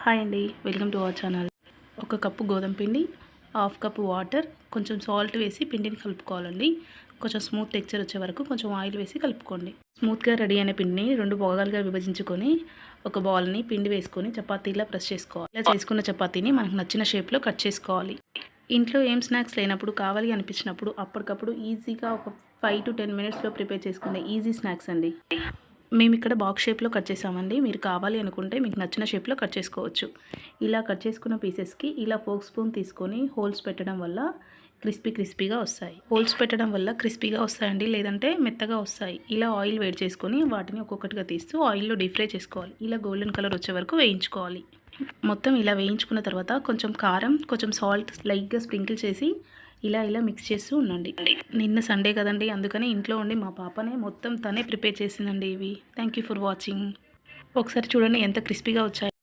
Hi అండి, welcome to our channel. ఒక cup గోధుమ పిండి, హాఫ్ కప్పు వాటర్, కొంచెం సాల్ట్ వేసి పిండిని కలుపుకోవాలండి. కొంచెం స్మూత్ టెక్చర్ వచ్చే వరకు కొంచెం ఆయిల్ వేసి కలుపుకోండి. స్మూత్గా రెడీ అయిన పిండిని 2 భాగాలుగా విభజించుకొని ఒక బౌల్ని పిండి వేసుకొని చపాతీలా ప్రెస్ చేసుకోవాలి. ఇలా చేసుకున్న చపాతీని మనకు నచ్చిన షేప్లో కట్ చేసుకోవాలి. ఇంట్లో ఏం స్నాక్స్ లేనప్పుడు కావాలి అనిపించినప్పుడు అప్పటికప్పుడు ఈజీగా ఒక 5 to 10 మినిట్స్లో ప్రిపేర్ చేసుకునే ఈజీ స్నాక్స్ అండి. మేము ఇక్కడ బాక్స్ షేప్లో కట్ చేసామండి. మీరు కావాలి అనుకుంటే మీకు నచ్చిన షేప్లో కట్ చేసుకోవచ్చు. ఇలా కట్ చేసుకున్న పీసెస్కి ఇలా ఫోక్ స్పూన్ తీసుకొని హోల్స్ పెట్టడం వల్ల క్రిస్పీగా వస్తాయి. హోల్స్ పెట్టడం వల్ల క్రిస్పీగా వస్తాయండి, లేదంటే మెత్తగా వస్తాయి. ఇలా ఆయిల్ వేడి చేసుకొని వాటిని ఒక్కొక్కటిగా తీస్తూ ఆయిల్లో డీప్ ఫ్రై చేసుకోవాలి. ఇలా గోల్డెన్ కలర్ వచ్చే వరకు వేయించుకోవాలి. మొత్తం ఇలా వేయించుకున్న తర్వాత కొంచెం కారం, కొంచెం సాల్ట్ లైట్గా స్ప్రింకిల్ చేసి ఇలా మిక్స్ చేస్తూ ఉండండి. నిన్న సండే కదండి, అందుకని ఇంట్లో ఉండి మా పాపనే మొత్తం తనే ప్రిపేర్ చేసిందండి ఇవి. Thank you for watching. ఒకసారి చూడండి ఎంత క్రిస్పీగా వచ్చాయి.